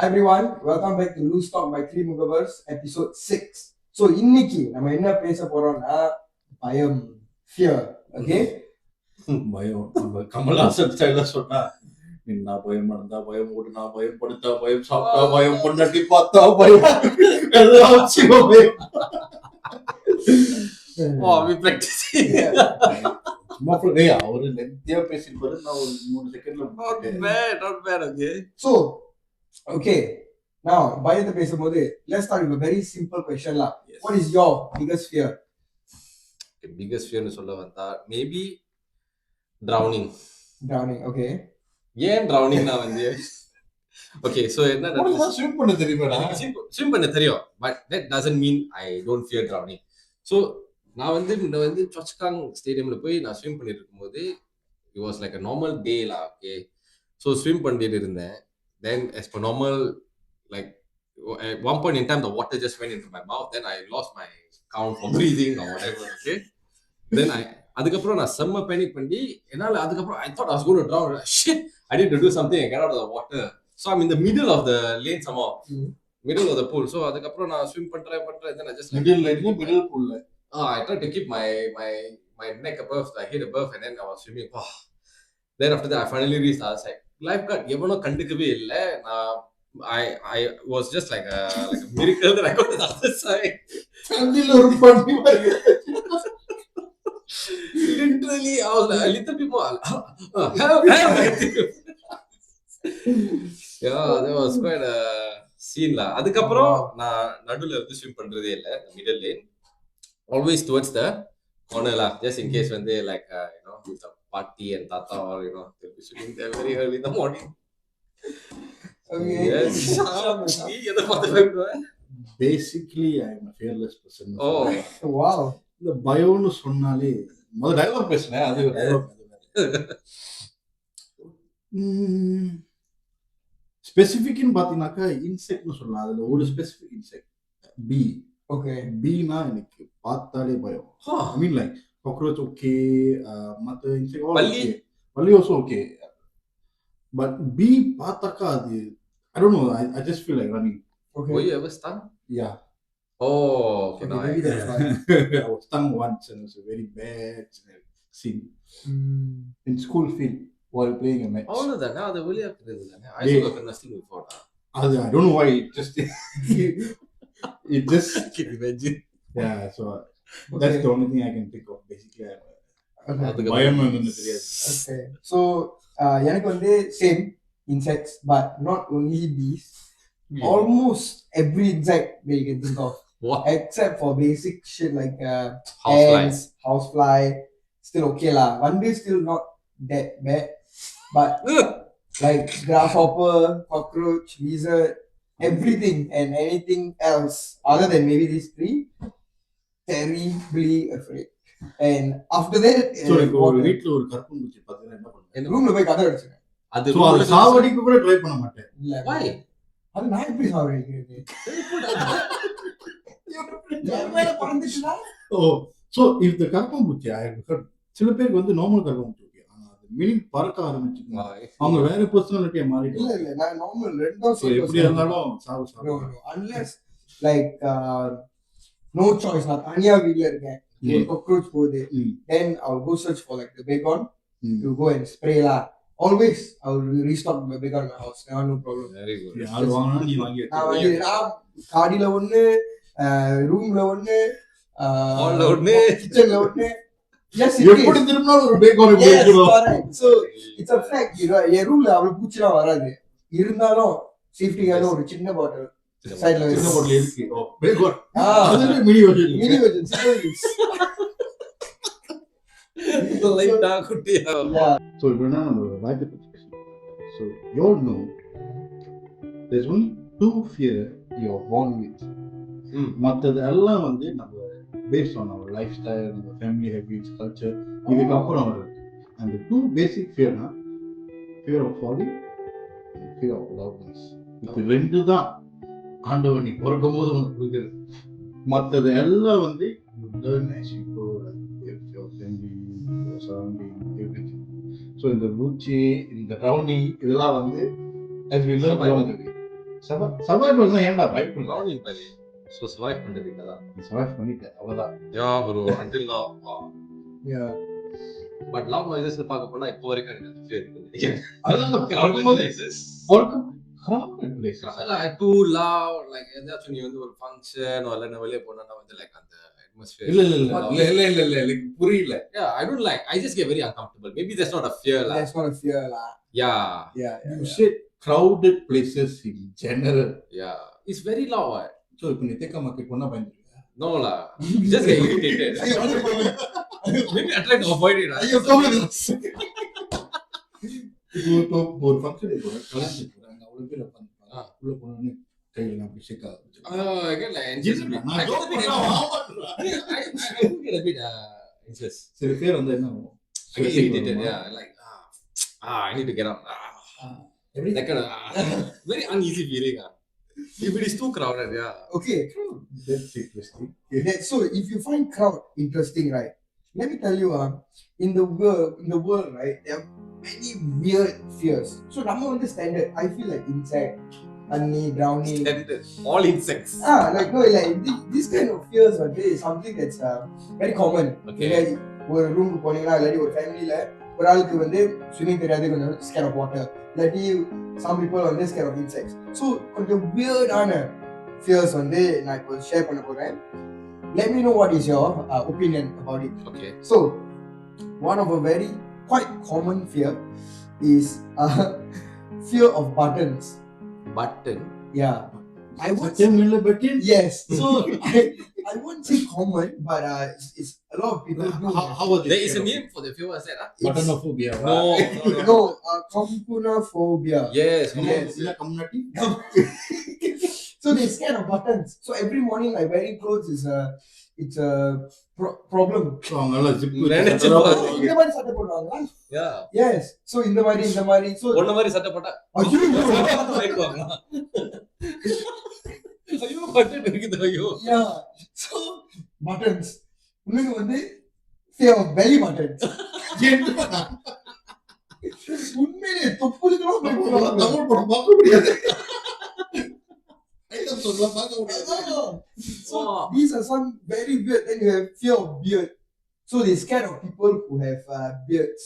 Hi everyone, welcome back to Loose Talk by Three Mugavers, episode 6. So இன்னைக்கு நம்ம என்ன பேச போறோம்னா பயம், fear, okay? பயம் நம்ம கமல்ஹாசன் ஸ்டைல்ல சொன்னா நின்னா பயம் நடந்தா பயம் ஓடுனா பயம் படுத்தா பயம் சாப்பிட்டா பயம் பொண்டாட்டி பார்த்தா பயம் எல்லாம் வச்சு பயம். அவரு லென்த்தியா பேசிருப்பாரு, நான் ஒரு 3 செகண்ட்ல not bad, okay? So, okay, now பயத்தை பேசும்போது let's start with a very simple question lah. Yes. What is your biggest fear? Biggest fear னு சொல்ல வந்தா மேபி drowning, okay. ஏன் drowning நான் வந்து okay, so என்ன ஸ்விம் பண்ண தெரியுமாடா? ஸ்விம் பண்ண தெரியும், but that doesn't mean I don't fear drowning. So நான் வந்து சோச்காங் ஸ்டேடியம்ல போய் நான் ஸ்விம் பண்ணிட்டு இருக்கும்போது it was like a normal day lah, okay. So swim பண்ணிட்டு இருந்தேன். Then as per normal, like at one point in time the water just went into my mouth, then I lost my count for breathing or whatever, okay. Then அதுக்கப்புறம் நான் செம்ம panic பண்ணி என்னால அதுக்கப்புறம் I thought I was going to drown. Shit, I need to do something and get out of the water. So I'm in the middle of the lane somehow, middle of the pool. So அதுக்கப்புறம் நான் swim பண்றேன் then I just middle pool. I tried to keep my neck above, I hit above, and then I was swimming. Then after that I finally reached. I was like, lifeguard எவனோ கண்டுக்கவே இல்ல. I was just like a miracle that I got to the other side. தண்ணில ஒரு பண்ணி மாதிரி. Literally I was like a little bit more yeah, that was quite a scene lah. அதுக்கப்புறம் நான் நடுவுல வந்து ஸ்விம் பண்றதே இல்ல, middle lane, always towards the corner lah, just in case when they like with the party and tata or they'll be swimming there very early in the morning. Okay. Yes. Basically I am a fearless person. Oh wow. இந்த பயம்னு சொன்னாலே முதல்ல dialogue பேசுனேன், அது ஒரு dialogue. ஸ்பெசிஃபிக்னு பாத்தீங்கன்னாக்கா இன்செக்ட்னு சொல்லலாம். அதுல ஒரு ஸ்பெசிஃபிக் இன்செக்ட் பி. ஓகே, பீனா எனக்கு பார்த்தாலே பயம். I mean like cockroach okay, மத்த இன்செக்ட் பல்லி also ஓகே, பட் பி பார்த்தாக்கா அது I don't know, I just feel like running. Okay. Were you ever stung? Yeah. Oh, okay. No, maybe that's fine. I was stung once and it was a very bad scene. In school field while playing a match. All of that. Now the வெளிய இருக்குதுதானே. I also got nothing before. I don't know why it just I can imagine. Yeah, so that's the only thing I can think of basically. பயமே வந்து தெரியாது. Okay. So எனக்கு வந்து same insects, but not only bees. Yeah. Almost every insect that you can think of. What? Except for basic shit like ants, housefly, still okay lah. One day still not that bad, but like grasshopper, cockroach, lizard, everything and anything else other than maybe these three, terribly afraid. And after that, so ஒரு வீட்ல ஒரு கற்பூஞ்சி பாத்தீங்கன்னா என்ன பண்ணுவீங்க? ரூம்ல போய் கதவு அடிச்சிடுவேன். அது சாவடிக்கு கூட ட்ரை பண்ண மாட்டேன். இல்ல why? அது நான் எப்படி சாவடிக்கிறது? So if the கற்பூஞ்சி சில பேருக்கு வந்து நார்மல் கற்பூஞ்சி ஓகே, ஆனா அது மீனிங் பறக்க ஆரம்பிச்சுங்க, அவங்க வேற பர்சனாலிட்டியா மாறிடுவாங்க. இல்ல இல்ல நான் நார்மல் ரெண்டும் சோ எப்படி இருந்தாலும் சாவு unless like no choice, நான் தனியா வீட்ல இருக்கேன், ஒரு cockroach போகுது, then I'll go search for like the bacon to go and spray lah. Always I will restock the bacon in my house. No problem. Very good. அது வாங்குனா நீ வாங்கி நான் காடில ஒண்ணு, ரூம்ல ஒண்ணு, ஹால்ல ஒண்ணு, கிச்சன்ல ஒண்ணு, yes எப்படி திரும்பினாலும் ஒரு பேக்கன் இருக்கும். So it's a fact, என் ரூம்ல அவ்வளவு பூச்சிலாம் வராது, இருந்தாலும் சேஃப்டிக்காக ஒரு சின்ன பாட்டில் சைடுல சின்ன பாட்டில் இருக்கு. பேக்கன் அதுல மினி வெர்ஷன் லைட்டா குட்டியா. So இப்போ நம்ம லைஃப் பத்தி பேசணும். So you all know there's only two fear you are born with. மற்றது எல்லாம் வந்து நம்ம based on our lifestyle, our family habits, culture, இதுக்கு அப்புறம் வருது. And the two basic fear na fear of falling and fear of loudness. இது ரெண்டு தான் ஆண்டவன் நீ பிறக்கும் போது உனக்கு கொடுக்குறது. மற்றது எல்லாம் வந்து you learn as you go, like your family, your surrounding, everything. So இந்த மூச்சு, இந்த drowning இதெல்லாம் வந்து as we learn along the way. Survival தான் ஏன்டா பயப்படுற? drowning பாரு. So survive பண்றதுக்கு தான். நீ சர்வைவ் பண்ணிட்ட அவ்வளவுதான். Yeah bro, until now. Yeah. But loud noises பார்க்க போனா இப்போ வரைக்கும் எனக்கு fear இருக்கு. அதான் Crowded places. crowded places. Like too loud, like ஏதாச்சும் நீ வந்து ஒரு ஃபங்க்ஷன் or இல்ல வெளிய போனா வந்து like அந்த atmosphere. இல்ல எனக்கு புரியல. Yeah, I don't like. I just get very uncomfortable. Maybe that's not a fear lah. That's not a fear lah. Yeah. You said crowded places in general. Yeah. It's very loud. So இப்போ நீ தேக்க market போனா பயந்துருவியா? No lah. You just get irritated. Maybe I try to avoid it. ஐயோ கோவம். இப்போ ஒரு function போறேன், கல்யாணத்துக்கு போறாங்க, அவ்வளவு பேர் உட்கார்ந்திருப்பாங்க. உள்ள போனோனே கையில நான் அப்படி ஷேக் ஆகுது. Again like anxious. I get a bit anxious. சில பேர் வந்து என்ன ஆகும்? I get irritated. Yeah, like I need to get up. That kind of very uneasy feeling. If it is too crowded, yeah. Okay. That's interesting. So if you find crowd interesting, right? Let me tell you, in the world, right, there are many weird fears. So number one, the standard, I feel like insect, honey, drowning. All insects. Like no, like this kind of fears are something that's very common. Okay. ஒரு ரூமுக்கு போனீங்கன்னா இல்லாட்டி ஒரு ஃபேமிலியில ஒரு ஆளுக்கு வந்து swimming தெரியாது, கொஞ்சம் ஸ்கேர் ஆஃப் வாட்டர், இல்லாட்டி some people வந்து ஸ்கேர் ஆஃப் இன்செக்ட்ஸ். ஸோ கொஞ்சம் வியர்டான ஃபியர்ஸ் வந்து நான் இப்போ ஷேர் பண்ண போறேன். Let me know what is your opinion about it. Okay. So one of a very quite common fear is fear of buttons. Button. Yeah. I won't button. Yes. So I won't say common, but it's a lot of people do. How was There is a name for the fear. What's that? Buttonophobia. No, compunophobia. Yes. Is community? So they scared of buttons. So every morning, like wearing clothes is it's a problem. So அவங்கala zip இந்த மாதிரி சட்டை போடுவாங்களா? Yeah. Yes. So இந்த மாதிரி so ஒண்ணு மாதிரி சட்டை போட்டா ஐயோ பயக்குவாங்க. ஐயோ பட்டன் இருக்குது ஐயோ. Yeah. So buttons. உங்களுக்கு வந்து fear of belly buttons. உண்மையிலே தொப்புளுக்குலாம் பயப்படுவாங்க. தமிழ் படம் பார்க்க முடியாது. So these are some very weird. Then you have fear of beard. So they scared of people who have beards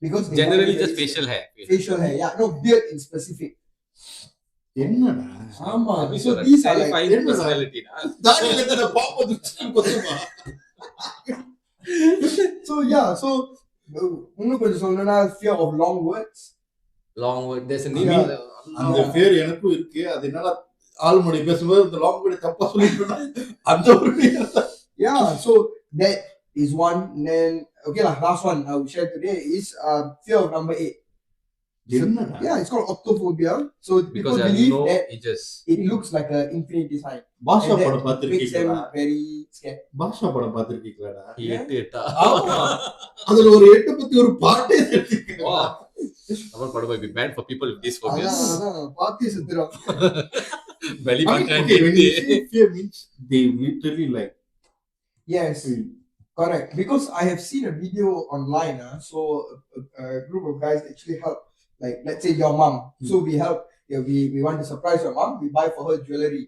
because they Generally have just facial hair. facial hair. Yeah, no beard in specific. என்னடா? ஆமா. So these are like fine personality. தாடில என்ன பாப்பது கொத்துமா? So yeah, so இன்னும் கொஞ்சம் சொல்லணும்னா fear of long words. Long word. There's a name. அந்த பேர் எனக்கும் இருக்கு. அது என்னடா ஆல்மொழி பேசும்போது இந்த லாங் வேர்ட் தப்பா சொல்லிட்டேனா அந்த ஒரு Yeah, so that is one. Then okay lah, last one I will share today is fear of number 8. என்னடா? Yeah, it's called octophobia. So people Because there are believe no that edges. it looks like an infinity sign. Basha And படம் that makes them பாத்திருக்கீங்களா? very scared. பாஷா படம் பாத்திருக்கீங்களாடா? ஏட்டா. அதுல ஒரு 8 பத்தி ஒரு பாட்டே இருக்கு. Wow. Our part might be bad for people with these phobias. அதான் பாத்தி சுத்துறோம். Belly button. Okay, when you say fear means they literally like. Yes, correct. Because I have seen a video online. So a group of guys actually help. Like let's say your mom. So we help. Yeah, we want to surprise your mom. We buy for her jewelry.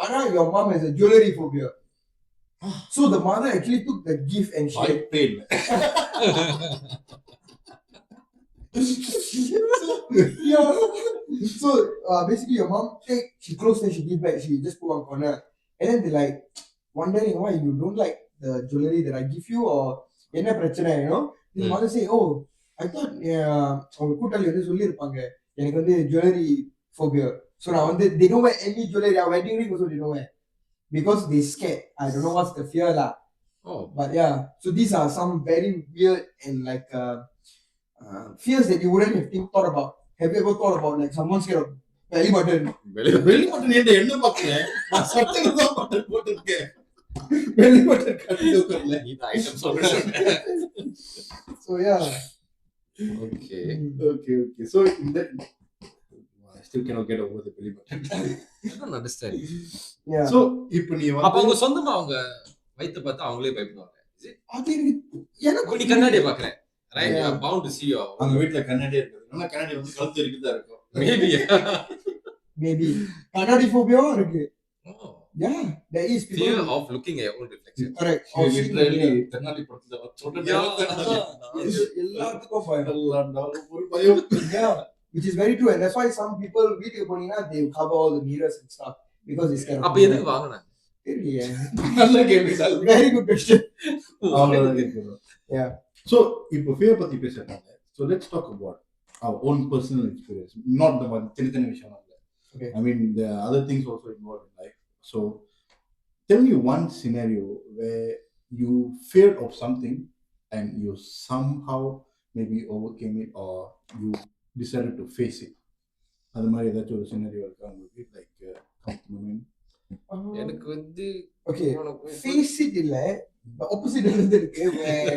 Anna, your mom has a jewelry phobia. So the mother actually took the gift and she. pain. Yeah. So basically your mom she closed and she give back, she just put one corner. And then they like wondering why you don't like the jewelry that I give you or என்ன பிரச்சனை, you know. The mother say, oh, I thought அவங்க கூட்டாளி வந்து சொல்லியிருப்பாங்க எனக்கு வந்து jewelry phobia. So நான் வந்து they don't wear any jewelry, our wedding ring also they don't wear because they scared. I don't know what's the fear lah. Oh. But yeah, so these are some very weird and like fears that you wouldn't have thought about. Have you ever thought about like someone scared of belly button? belly button என்ன பாக்கல? நான் சட்டையில தான் button போட்டுருக்கேன். belly button கட்டிட்டு உட்கார்ல. இந்த item சொல்றேன். So yeah. Okay. Okay. So in that I still cannot get over the belly button. I don't understand. Yeah. So இப்போ நீ அப்ப அவங்க சொந்தமா அவங்க வைத்து பார்த்தா அவங்களே பயப்படுவாங்க. அது எனக்கு நீ கண்ணாடியை பாக்குறேன். Right? Yeah. You are bound to see your அவங்க வீட்ல கண்ணாடி இருக்கு. ஆனா கண்ணாடி வந்து கழுத்து இருக்குதா இருக்கும். maybe. maybe கண்ணாடி phobia இருக்கு. Oh. Yeah, there is people. Fear of looking at your own reflection. Correct. So literally கண்ணாடி படத்துல சொல்ற எல்லாத்துக்கும் பயம். எல்லாண்டாலும் ஒரு பயம். Yeah, which is very true, and that's why some people வீட்டுக்கு போனீங்கன்னா they cover all the mirrors and stuff because it's kind of. அப்ப எதுக்கு வாங்குன? தெரியலையே. நல்ல கேள்வி. Very good question. அவ்வளவுதான் கேட்கிறோம். Yeah. So இப்போ fear பத்தி பேசுறாங்க. So let's talk about our own personal experience, not the one சின்ன விஷயம் இல்ல. Okay. I mean the other things also involved in life. So tell me one scenario where you feared of something and you somehow maybe overcame it or you decided to face it. அது மாதிரி ஏதாச்சும் ஒரு scenario இருக்கா உங்களுக்கு? Like எனக்கு வந்து okay, face it இல்ல, the opposite வந்து இருக்கு where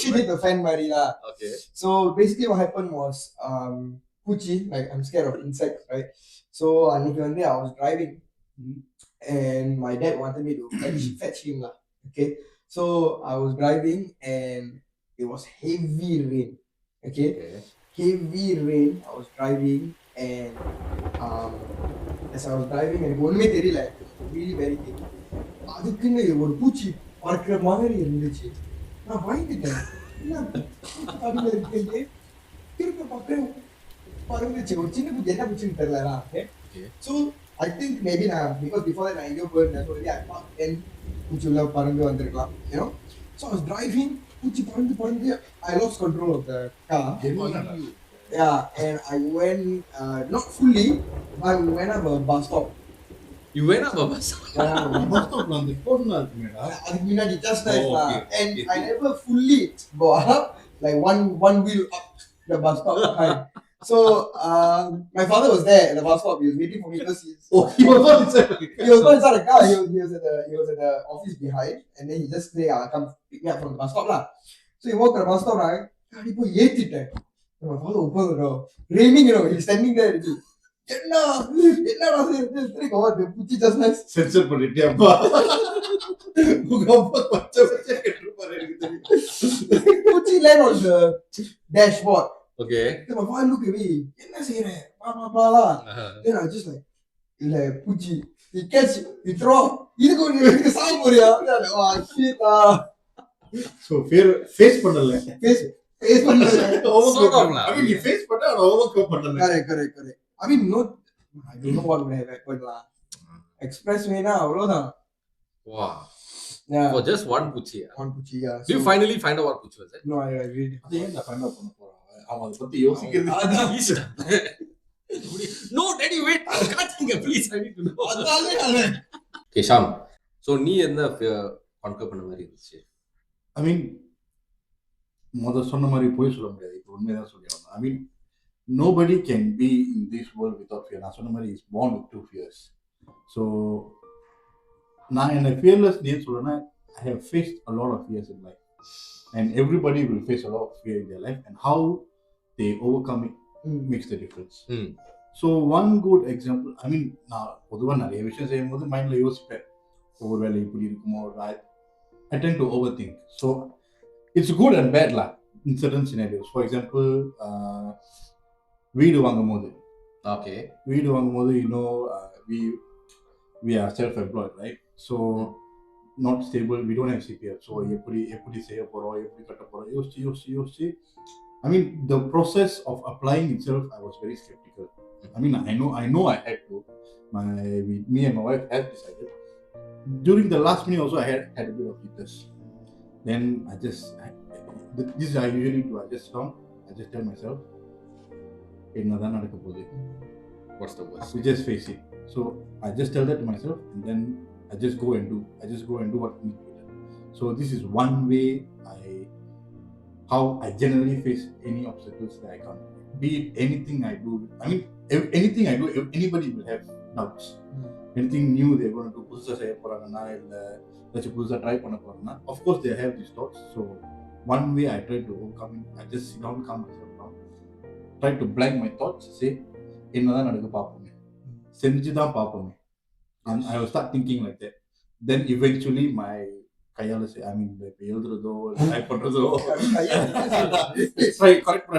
shit hit the fan மாதிரி lah. Okay. So basically what happened was பூச்சி, like I'm scared of insects, right? So அன்னைக்கு வந்து I was driving and my dad wanted me to fetch him lah. Okay, so I was driving and it was heavy rain. Okay, heavy rain. I was driving and as I was driving எனக்கு ஒண்ணுமே தெரியல, really very heavy. அதுக்குன்னு ஒரு பூச்சி பறக்கிற மாதிரி இருந்துச்சு. நான் பயந்துட்டேன், என்ன அடியில இருக்கு, திரும்ப பார்க்கிறேன் பறந்துச்சு. ஒரு சின்ன பூச்சி, என்ன பூச்சின்னு தெரியல. So I think maybe because before that I knew bird, that's already I parked and பூச்சி உள்ள பறந்து வந்திருக்கலாம், you know. So I was driving, பூச்சி பறந்து I lost control of the car. Yeah, and I went not fully, but we went up a bus stop. You went up a bus stop? bus stop அந்த கோடுனா இருக்குமேடா. அதுக்கு முன்னாடி just nice lah. Okay. And I never fully go up, like one wheel up the bus stop behind. So my father was there at the bus stop. He was waiting for me because he was not inside. He was not inside the car. He was at the office behind, and then he just say, "Come pick me up from the bus stop lah." So he walked to the bus stop, right? He put ஏத்திட்டேன். My father opened the door, raining, you know. He's standing there. என்னடா the பூச்சி just nice. Sensor பண்ணிட்டியாப்பா? உங்க அப்பா பச்சை கேட்டிருப்பாரு எனக்கு தெரியும். பூச்சி land on the dashboard. Okay. Then my father look at me, என்ன செய்யற? blah. Then I just like, இல்ல பூச்சி, he catch, he throw, இதுக்கு சாவு போறியா? Oh shit ah. So fear face பண்ணல. Face பண்ணல. Sort of lah. I mean you face பண்ண ஆனா overcome பண்ணல. Correct. I mean no, I don't know what would have happened lah. Expressway na அவ்வளவுதான். Wow. Yeah. For just one puchi. One பூச்சி, yeah. Do you finally find out what puchi was it? No, I really. அது ஏன் find out பண்ண போறான்? அவன் அதை பத்தி யோசிக்கிறது. No, daddy, wait. Kaathinga, please. I need to know. அதாலே. Okay, Sham. So நீ என்ன கான்கர் பண்ண மாதிரி இருந்துச்சு? I mean சொன்ன மாதிரி போய் சொல்ல முடியாது. இப்போ உண்மைதான் சொல்லுவாங்க. I mean nobody can be in this world without fear. நான் சொன்ன மாதிரி is born with 2 fears. So நான் என்ன fearless ஏன் சொல்றேன்னா I have faced a lot of fears in life and everybody will face a lot of fear in their life and how they overcome it makes the difference. So one good example, I mean நான் பொதுவா நிறைய விஷயம் செய்யும்போது மைண்ட்ல யோசிப்பேன், ஒவ்வொரு வேலை இப்படி இருக்குமோ. I tend to overthink. So it's good and bad lah in certain scenarios. For example, வீடு வாங்கும்போது, you know, we are self-employed, right? So not stable, we don't have CPF. So எப்படி செய்ய போறோம், எப்படி கட்ட போறோம், யோசிச்சு I mean the process of applying itself I was very skeptical. I mean I know I had to. Me and my wife had decided. During the last minute also I had a bit of jitters. Then this is I usually do. I just tell myself, என்னதான் நடக்க போகுது, What's the worst? we just face it. So I just tell that to myself and then I just go and do what needs to be done. So this is one way how I generally face any obstacles that I can't. Be it anything I do, I mean anything I do, anybody will have doubts. Anything new they're going to do, புதுசா செய்ய போறாங்கன்னா இல்ல ஏதாச்சும் புதுசா try பண்ண போறாங்கன்னா of course they have these thoughts. So one way I try to overcome it, I just sit down, calm myself down, try to blank my thoughts, say என்னதான் நடக்க பாப்போமே, செஞ்சுதான் பாப்போமே, and I will start thinking like that. Then eventually my கையால I mean எழுதுறதோ try பண்றதோ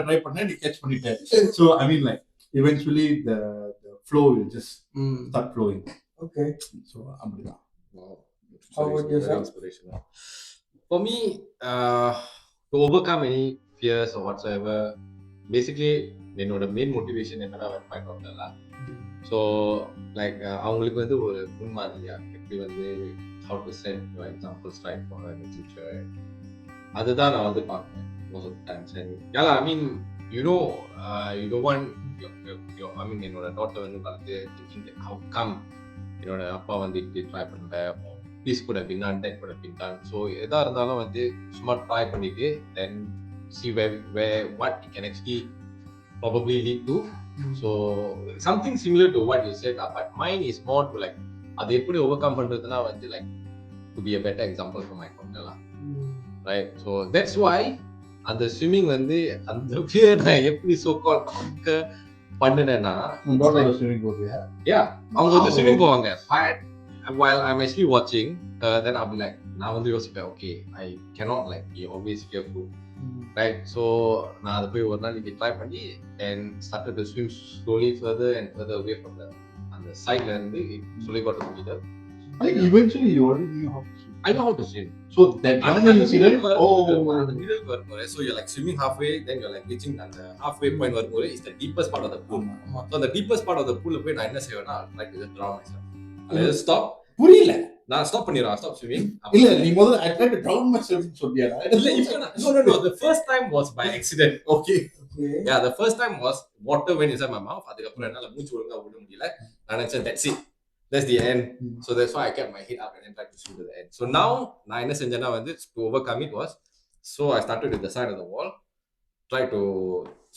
try பண்ண நீ catch பண்ணிட்டேன். So I mean like eventually the flow will just start flowing. Okay. So அப்படிதான். Wow. How about Very yourself? inspirational. For me, to overcome any fears or whatsoever, basically என்னோட main motivation என்னன்னா find out. So like அவங்களுக்கு வந்து ஒரு முன்மாதிரியா எப்படி வந்து how to set your examples right for in the future. அதுதான் நான் வந்து பார்ப்பேன் most of the times. And yeah, I mean, you know, you don't want your I mean, என்னோட daughter வந்து பார்த்து thinking that how come என்னோட அப்பா வந்து இப்படி ட்ரை பண்ணல, this could have been done, that could have been done. So எதா இருந்தாலும் வந்து சும்மா ட்ரை பண்ணிட்டு then see where what it can actually probably lead to. So something similar to what you said, but mine is more to like அதை எப்படி overcome பண்றதுன்னா வந்து like to be a better example for my daughter lah. Right? So that's why அந்த swimming வந்து அந்த fear நான் எப்படி so called conquer பண்ணேன்னா, daughter swimming போவியா? Yeah, அவங்க வந்து ஸ்விம்மிங் போவாங்க. While I'm actually watching, then I'll be like, நான் வந்து யோசிப்பேன், okay, I cannot like be always fearful. Right? So நான் அதை போய் ஒரு நாளைக்கு ட்ரை பண்ணி and started to swim slowly further and further away from the side இருந்து slowly got to the middle. Eventually you already knew how to swim. I know how to swim. So that incident, the middle வரும்போது, so you're like swimming halfway, then you're like reaching அந்த halfway point வரும்போது is the deepest part of the pool. So the deepest part of the pool போய் நான் என்ன செய்வேன்னா, like just drown myself. I just stop. புரியல. நான் stop பண்ணிடுறேன். stop swimming. இல்ல நீ முதல்ல I tried to drown myself சொல்றியா? No, the first time was by accident. Okay. Yeah, the first time was water went inside my mouth. அதுக்கு அப்புறம் என்னால மூச்சு ஒழுங்கா விட முடியல. நான் நினைச்சேன் that's it. That's the end. So that's why I kept my head up and then tried to swim to the end. So now நான் என்ன செஞ்சேன்னா வந்து to overcome it was, so I started with the side of the wall, try to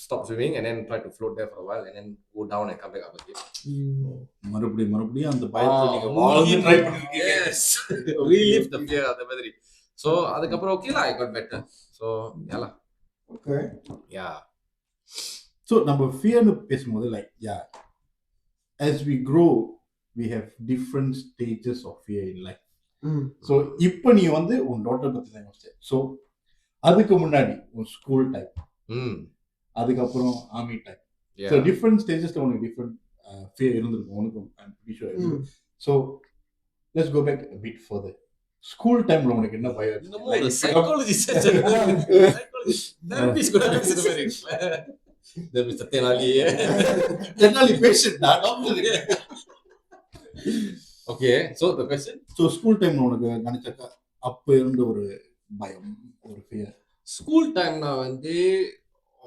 stop swimming and then try to float there for a while and then go down and come back up again. மறுபடியும் அந்த பயத்தை நீங்க வாழ்ந்து try பண்ணிருக்கீங்க. Yes. Relieve the fear அந்த மாதிரி. So அதுக்கு அப்புறம் okay lah, I got better. So yeah lah. Okay. Yeah. So நம்ம fearனு பேசும்போது like yeah, as we grow we have different stages of fear in life. So இப்போ நீ வந்து உன் டாட்டர் பத்தி தான் யோசிச்ச. So அதுக்கு முன்னாடி உன் ஸ்கூல் டைம், அதுக்கு அப்புறம் ஆர்மி டைம். So different stagesல உனக்கு different fear இருந்திருக்கும் உனக்கும். I'm pretty sure. So let's go back a bit further. School டைம்ல உனக்கு என்ன பயம் இருந்துச்சு? Like psychology session. Therapist கூட பேசுற மாதிரி இருக்குல்ல. There Mr. Tenali patient நான் doctor. Okay, so the question. So school டைம்ல உனக்கு நினைச்சக்க அப்ப இருந்த ஒரு பயம், ஒரு fear. School time நான் வந்து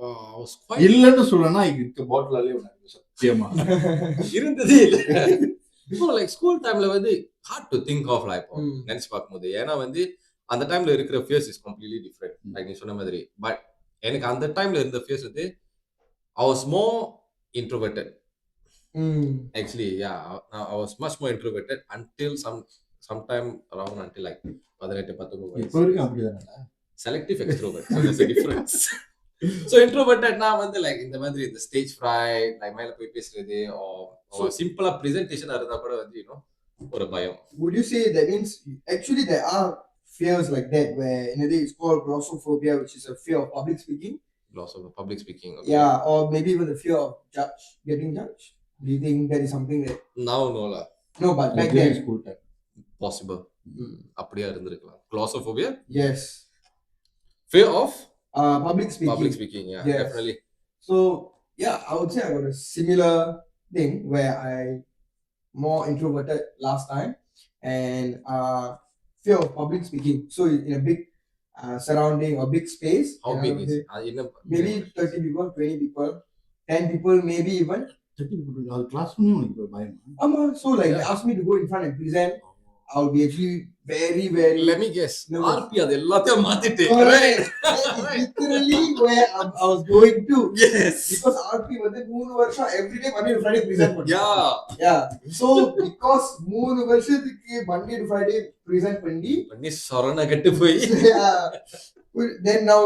I was quite இல்லன்னு சொல்லனா இங்க பாட்டிலாலே உனக்கு சத்தியமா இருந்ததே இல்ல. இப்போ like school timeல வந்து hard to think of like நினைச்சு பார்க்கும்போது, ஏன்னா வந்து அந்த டைம்ல இருக்கிற fears is completely different like நீ சொன்ன மாதிரி. But எனக்கு அந்த டைம்ல இருந்த fears வந்து I was more introverted. Actually, yeah, I was much more introverted until sometime around until like 18-19 இப்போ வரைக்கும் அப்படிதானடா. Selective extrovert. So there's a difference. So introverted நான் வந்து like இந்த மாதிரி இந்த stage fright, like மேல போய் பேசுறது or simple presentation இருந்தா கூட வந்து you know ஒரு பயம். Would you say that means actually there are fears like that where it's called glossophobia, which is a fear of public speaking? Loss of public speaking. Okay. Yeah, or maybe even the fear of getting judged. Do you think that is something that now no lah? No, but back then school time possible. அப்படியே இருந்திருக்கலாம். Glossophobia? Yes. Fear of public speaking. Public speaking, yeah, yes. Definitely. So yeah, I would say I got a similar thing where I more introverted last time and fear of public speaking. So in a big surrounding or big space. How big is maybe 30 people, 20 people, 10 people, maybe even 30 people. Our classroom உனக்கு பயமா? So like they asked me to go in front and present. I would be actually very let me guess. RP அது எல்லாத்தையும் மாத்திட்டு. Right. Literally where I was going to. Yes. Because RP வந்து 3 வருஷம் every day Monday to Friday present பண்ணி. Yeah. So because 3 வருஷத்துக்கு Monday to Friday present பண்ணி சரண கெட்டு போய். Then now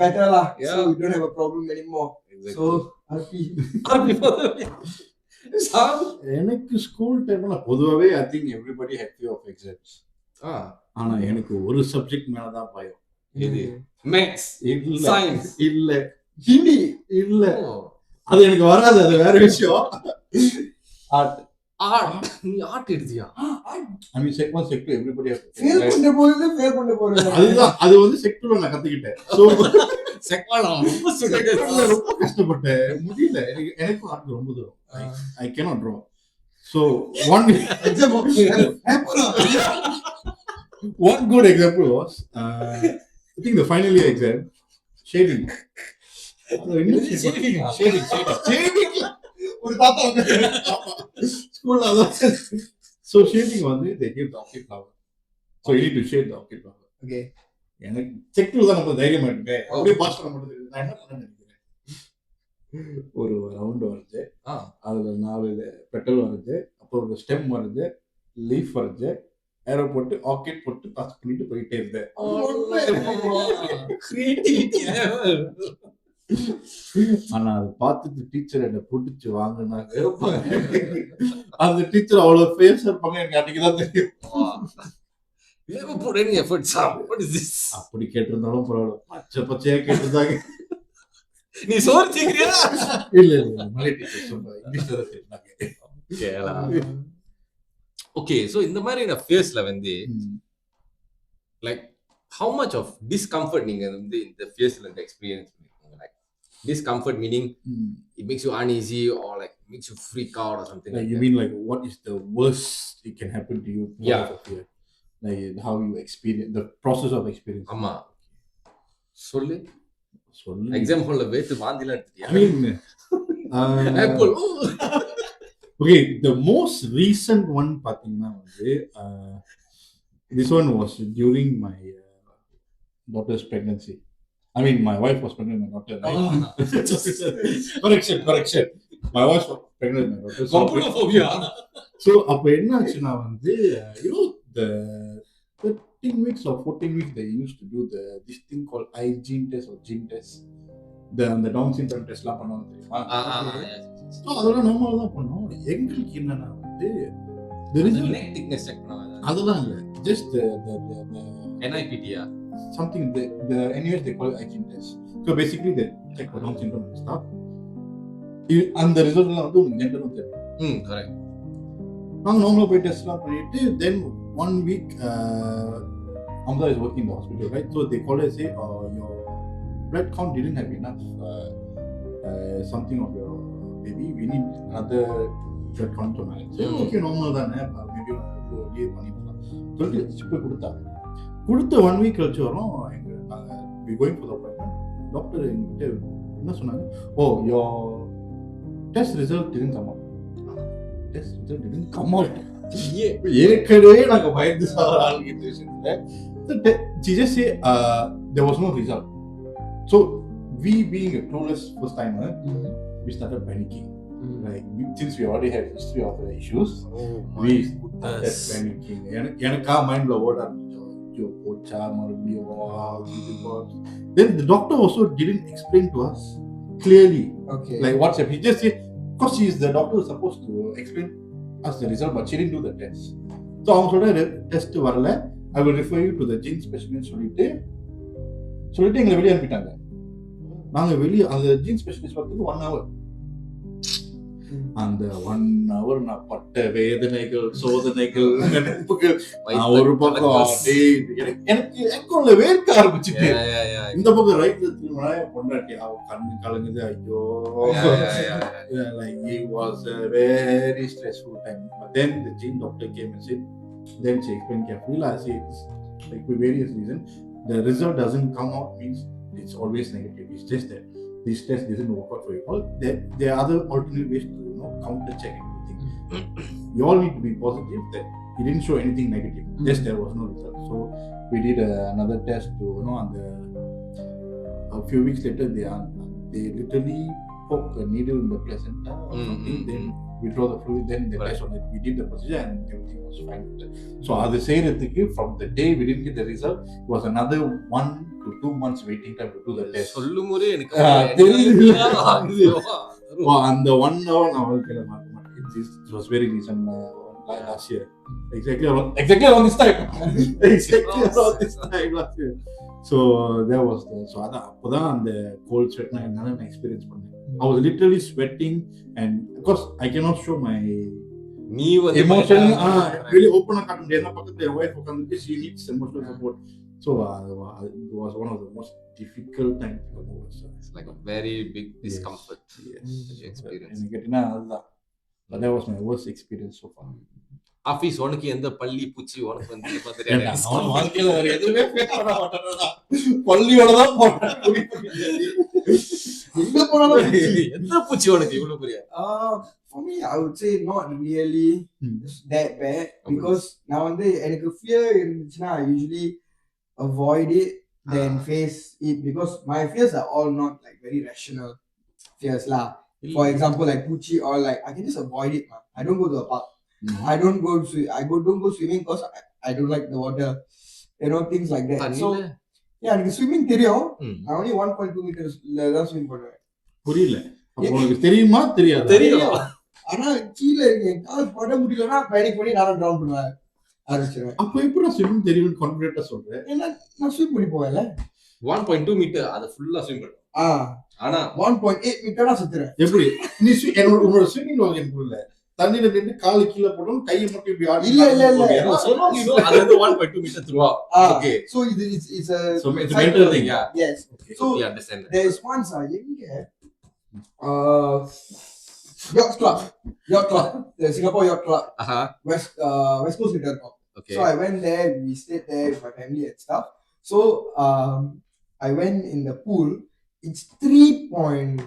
better lah. Yeah. So we don't have a problem anymore. Exactly. So RP for the எனக்கு school டைம்ல பொதுவாவே I think everybody had fear of exams. ஆனா எனக்கு ஒரு சப்ஜெக்ட் மேல தான் பயம். எது? மேத்ஸ், சயின்ஸ் இல்ல, ஹிந்தி இல்ல. அது எனக்கு வராது, அது வேற விஷயம். art. நீ ஆர்ட் எடுத்தியா? I mean sec 1 sec 2 everybody has to fail பண்ண போறது அதுதான் அது வந்து sec 2 நான் கத்துக்கிட்டேன். So செக்வாலா ரொம்ப செக்டர்ல ரொம்ப கஷ்டப்பட்டேன். முடியல. எனக்கு art ரொம்ப தூரம். I cannot draw. So one one good example was I think the final year exam shading. Shading. ஒரு தாத்தா ஸ்கூல்ல அதான். So shading வந்து they give the orchid flower. So you need to shade the orchid flower. Okay எனக்கு check தான் நம்ம தைரியமா இருக்கு. அப்படியே பாஸ் பண்ண மாட்டேங்குது. நான் என்ன பண்ணேன்னு நினைக்கிறேன். ஒரு ரவுண்ட் வருது. அதுல 4 பெட்டல் வருது. அப்புறம் ஒரு ஸ்டெம் வருது. லீஃப் வருது. ஏரோ போட்டு ஆர்கிட் போட்டு பாஸ் பண்ணிட்டு போயிட்டே இருந்தேன். ஆனா அதை பார்த்துட்டு டீச்சர் என்ன பிடிச்சி வாங்கினாங்க. அந்த டீச்சர் அவ்வளவு ஃபேஸ் இருப்பாங்க எனக்கு அன்னைக்குதான் தெரியும். அப்படி கேட்டிருந்தாலும் பரவாயில்ல, பச்சை பச்சையா கேட்டிருந்தாங்க. நீ சோறு சீக்கிரியா? இல்ல மலை டீச்சர் சொன்னாங்க, இங்கிலீஷ்ல தான் கேட்டாங்க. ஓகே, சோ இந்த மாதிரியான ஃபேஸ்ல வந்து like how much of discomfort நீங்க வந்து இந்த ஃபேஸ்ல இந்த எக்ஸ்பீரியன்ஸ் பண்ணிருக்கீங்க? Like discomfort meaning it makes you uneasy or like makes you freak out or something like you mean like what is the worst it can happen to you? Yeah, like how you experience the process of experience. ஆமா சொல்லு எக்ஸாம்பிள்ல வேத்து வாந்தில எடுத்துட்டியா? I mean apple. Okay, the most recent one pathina வந்து this one was during my daughter's pregnancy. I mean my wife was pregnant with my daughter, right? correction my wife was pregnant with my daughter. Computerphobia. So அப்ப என்ன ஆச்சுன்னா வந்து you know the 13 weeks or 14 weeks they used to do this thing called gene test or gene test. அந்த down syndrome டெஸ்ட்லாம் பண்ணுவாங்க தெரியுமா? So அதெல்லாம் நார்மலாக தான் பண்ணோம். எங்களுக்கு என்னன்னா வந்து அதுதான் இல்லை, just NIPT something the anyways they call it gene test. So basically they check for down syndrome and stuff. அந்த ரிசல்ட்லாம் வந்து உங்களுக்கு ஜெண்டரும் தெரியும். கரெக்ட். நாங்கள் நார்மலாக போய் டெஸ்ட்லாம் பண்ணிட்டு then 1 week Amda is working in the hospital, right? So they call and say your blood count didn't have enough something of your baby, we need another blood count to manage. Okay, normal தானே, maybe வெளியே பண்ணிக்கலாம் சொல்லிட்டு இப்போ கொடுத்த 1 week கழிச்சு வரோம். நாங்கள் we going for the appointment. Doctor எங்கிட்ட என்ன சொன்னாங்க, your test result didn't come out. Test result didn't come out. ஏற்கனவே நாங்கள் பயந்து சாகிற ஆளுங்கிட்ட விஷயத்துல she just say there was no result. So we being a clueless first timer, we started panicking. Like since we already had history of the issues, we started panicking. எனக்கா மைண்ட்ல ஓட ஆரம்பிச்சோம், போச்சா மறுபடியும். Then the doctor also didn't explain to us clearly, okay, like what's happening. He just said, because she is the doctor is supposed to explain us the result, but she didn't do the test. So அவங்க சொல்ற test வரல, I will refer you to the gene specialist சொல்லிட்டு எங்களை வெளியே அனுப்பிட்டாங்க. நாங்க வெளியே அந்த ஜீன் ஸ்பெஷலிஸ்ட் பார்த்துட்டு 1 hour, அந்த 1 hour நான் பட்ட வேதனைகள், சோதனைகள், நினைப்புகள். ஒரு பக்கம் எனக்கு எக்கோல வேர்க்க ஆரம்பிச்சுட்டு, இந்த பக்கம் ரைட்ல திரும்பினா பொண்டாட்டி அவ கண்ணு கலங்குது. ஐயோ, like it was a very stressful time. But then the gene doctor came and said, then she explained carefully, I say it's like for various reasons the result doesn't come out means it's always negative. It's just that this test doesn't work out for you all. There are other alternate ways to counter check everything. You all need to be positive that it didn't show anything negative, just there was no result. So we did another test to and a few weeks later they literally poke a needle in the placenta or something, then we draw the fluid, then the test on it. We did the procedure and everything was fine. So அது செய்யறதுக்கு from the day we didn't get the result, it was another 1 to 2 months waiting time to do the test. சொல்லும்போதே எனக்கு அந்த 1 hour நான் வாழ்க்கையில மறக்க மாட்டேன். It was very recent, last year, exactly around this time. Exactly around this time last year. So that was the so அப்பதான் அந்த cold sweat நான் experience பண்ணேன். I was literally sweating, and of course I cannot show my நீ வந்து emotion really open காட்ட முடியாது. நான் பக்கத்துல என் wife உட்கார்ந்துட்டு she needs emotional support. So it was one of the most difficult time to go. It's like a very big discomfort. Yes. That you experience. எனக்கு கேட்டினா அதுதான். But that was my worst experience so far. Office உனக்கு எந்த பள்ளி பூச்சி உனக்கு வந்து அவன் வாழ்க்கையில வேற எதுவுமே பேச மாட்டானா, பள்ளியோட தான் போறான். எங்க போனாலும் எந்த பூச்சி உனக்கு இவ்வளவு பெரிய? For me, I would say not really that bad because நான் வந்து எனக்கு fear இருந்துச்சுன்னா I usually avoid it then face it because my fears are all not like very rational fears lah. For example, like Pucci or like I can just avoid it, man. I don't go to a park. I don't go don't go swimming because I don't like the water. You know, things like that. So yeah, எனக்கு swimming தெரியும். I only 1.2 meters தான் swim பண்ணுவேன். புரியல. அப்போ உங்களுக்கு தெரியுமா தெரியாதா? தெரியும். ஆனா கீழ என் கால் பட முடியலனா பேனிக் பண்ணி நான் drown பண்ணுவேன். ஆரம்பிச்சிடுவேன். அப்போ எப்படி ஸ்விம் தெரியும்னு கான்ஃபிடென்ட்டா சொல்றேன்? ஏன்னா நான் ஸ்விம் பண்ணி போவேன்ல. 1.2 மீட்டர் அது ஃபுல்லா ஸ்விம் பண்ணுவேன். ஆனா 1.8 மீட்டரா சுத்துறேன். எப்படி? நீ உன்னோட ஸ்விமிங் லோகன் புரியல. தண்ணில நின்னு கால் கீழ போடணும், கையை மட்டும் இப்படி ஆடி. இல்ல. சொல்லுங்க அது வந்து 1.2 metre through. Okay. So it's a mental thing. Yeah. Yes. Okay. So you understand. There is once எங்க yacht club, the Singapore Yacht Club. West Coast கிட்ட இருக்கும். Okay. So I went there, we stayed there with my family and stuff. So I went in the pool. It's 3 point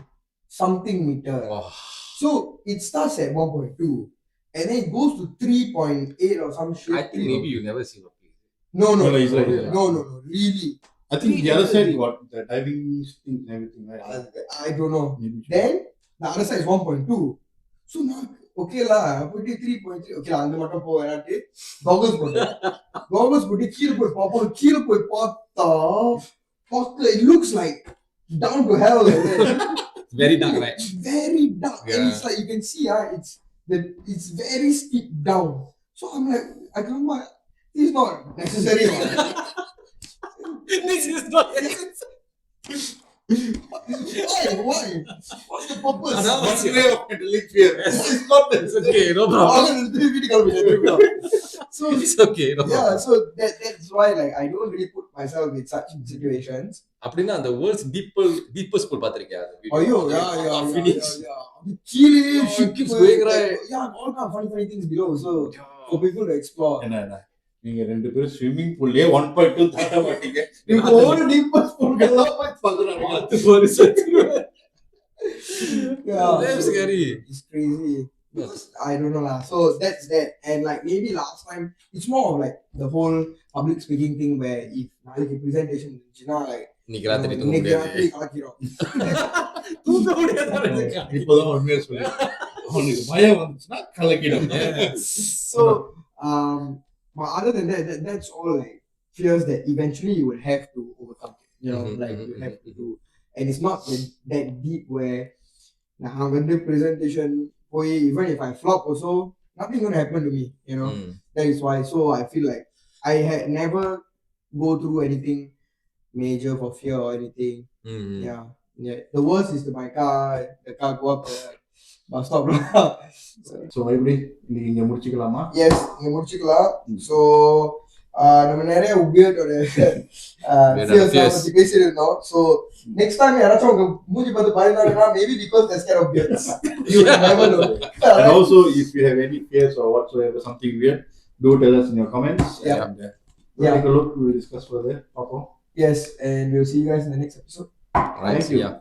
something meter. Oh. So it starts at 1.2 and then it goes to 3.8 or some shit. I think maybe you never seen a place. No, it's like no, really. I think the other side got the diving thing and everything, right? I don't know. Then the other side is 1.2. So now okay lah, put 3.3. Okay lah, அங்க மட்டும் போவேனாட்டி goggles போட்டு கீழ போய் பார்த்தா it looks like down to hell. Very dark, right? Very dark. Yeah. And it's like you can see it's very steep down. So I'm like, I come back, this is not necessary. This is not necessary. Why? What's the purpose? One way of handling fear. It's not necessary. No problem. So It's okay. No problem. yeah, so that's why like I don't really put myself in such situations. அப்படினா அந்த world's deepest pool பாத்திருக்கியா? Ayyo, yeah. Chile keeps going, right? Yeah, all kind of funny things below. So for people to explore. என்ன நீங்க ரெண்டு பேரும் swimming பூல்லே 1.2 தாண்ட மாட்டீங்க. நீங்க ஒரு deepest pool எல்லாம் போய் பாக்குறாங்க. அது ஒரு சத்தியம். Yeah, That's scary. It's crazy. I don't know lah. So that's that. And like maybe last time, it's more of like the whole public speaking thing where if நாளைக்கு presentation இருந்துச்சுன்னா like இன்னைக்கு ராத்திரி தூங்க முடியாது. கலக்கிறோம். தூங்க முடியாது. இப்போதான் உண்மையா சொல்லு. அவனுக்கு பயம் வந்துச்சுன்னா கலக்கிடும். So but other than that, that's all like fears that eventually you will have to overcome. You know, like you have to do. And it's not that deep where நான் வந்து presentation even if I flop also nothing gonna happen to me, you know. That is why. So I feel like I had never go through anything major for fear or anything. Yeah. The worst is the car go up the bus stop. So எப்படி நீங்க முடிச்சுக்கலாமா? Yes, நீங்க முடிச்சுக்கலாம். So நம்ம நிறைய weird or fears பத்தி பேசிருந்தோம். So next time யாராச்சும் உங்க மூஞ்சி பார்த்து பயந்தாங்கன்னா maybe because they're scared of beards. You never know. And also if you have any fears or whatsoever something weird, do tell us in your comments. Yeah. And we'll take a look, we'll discuss further. Yes, and we'll see you guys in the next episode. Right. Thank you. Yeah.